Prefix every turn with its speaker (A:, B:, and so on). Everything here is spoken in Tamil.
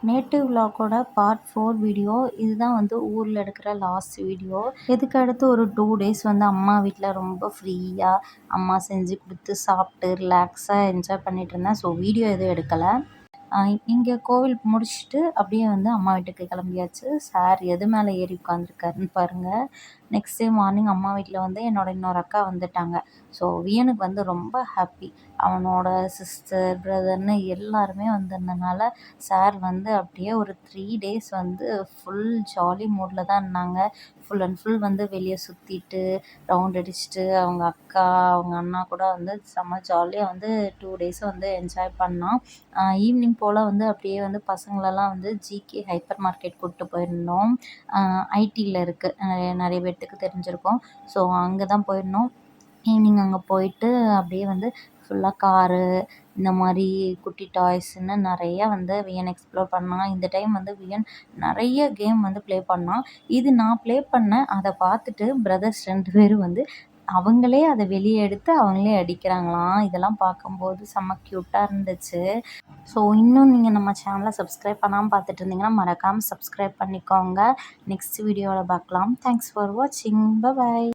A: Native விலாகோட part 4 video. இதுதான் வந்து ஊரில் எடுக்கிற லாஸ்ட் வீடியோ. இதுக்கு அடுத்து ஒரு 2 டேஸ் வந்து அம்மா வீட்டில் ரொம்ப ஃப்ரீயாக அம்மா செஞ்சு கொடுத்து சாப்பிட்டு ரிலாக்ஸாக என்ஜாய் பண்ணிட்டு இருந்தேன். ஸோ வீடியோ எதுவும் எடுக்கலை. இங்கே கோவில் முடிச்சுட்டு அப்படியே வந்து அம்மா வீட்டுக்கு கிளம்பியாச்சு. சார் எது மேலே ஏறி உட்காந்துருக்காருன்னு பாருங்கள். நெக்ஸ்ட் டே மார்னிங் அம்மா வீட்டில் வந்து இன்னொரு அக்கா வந்துட்டாங்க. ஸோ வியனுக்கு வந்து ரொம்ப ஹாப்பி. அவனோட சிஸ்டர் பிரதர்னு எல்லாருமே வந்திருந்தனால சார் வந்து அப்படியே ஒரு 3 டேஸ் வந்து ஃபுல் ஜாலி மூடில் தான் இருந்தாங்க. ஃபுல் அண்ட் ஃபுல் வந்து வெளியே சுற்றிட்டு ரவுண்ட் அடிச்சுட்டு அவங்க அக்கா அவங்க அண்ணா கூட வந்து செம்ம ஜாலியாக வந்து 2 டேஸும் வந்து என்ஜாய் பண்ணான். ஈவினிங் போல் வந்து அப்படியே வந்து பசங்களெல்லாம் வந்து ஜிகே ஹைப்பர் மார்க்கெட் கூப்பிட்டு போயிருந்தோம். ஐடியில் இருக்குது, நிறைய பேர்த்துக்கு தெரிஞ்சிருக்கும். ஸோ அங்கே தான் போயிருந்தோம். ஈவினிங் அங்கே போயிட்டு அப்படியே வந்து ஃபுல்லாக காரு இந்த மாதிரி குட்டி டாய்ஸ்ன்னு நிறையா வந்து வியன் எக்ஸ்ப்ளோர் பண்ணான். இந்த டைம் வந்து வியன் நிறைய கேம் வந்து ப்ளே பண்ணான். இது நான் ப்ளே பண்ணேன். அதை பார்த்துட்டு பிரதர்ஸ் 2 பேரும் வந்து அவங்களே அதை வெளியே எடுத்து அவங்களே அடிக்கிறாங்களாம். இதெல்லாம் பார்க்கும்போது செம்ம க்யூட்டாக இருந்துச்சு. ஸோ இன்னும் நீங்கள் நம்ம சேனலை சப்ஸ்கிரைப் பண்ணாமல் பார்த்துட்டு இருந்தீங்கன்னா மறக்காமல் சப்ஸ்கிரைப் பண்ணிக்கோங்க. நெக்ஸ்ட் வீடியோவில் பார்க்கலாம். தேங்க்ஸ் ஃபார் வாட்சிங். பை.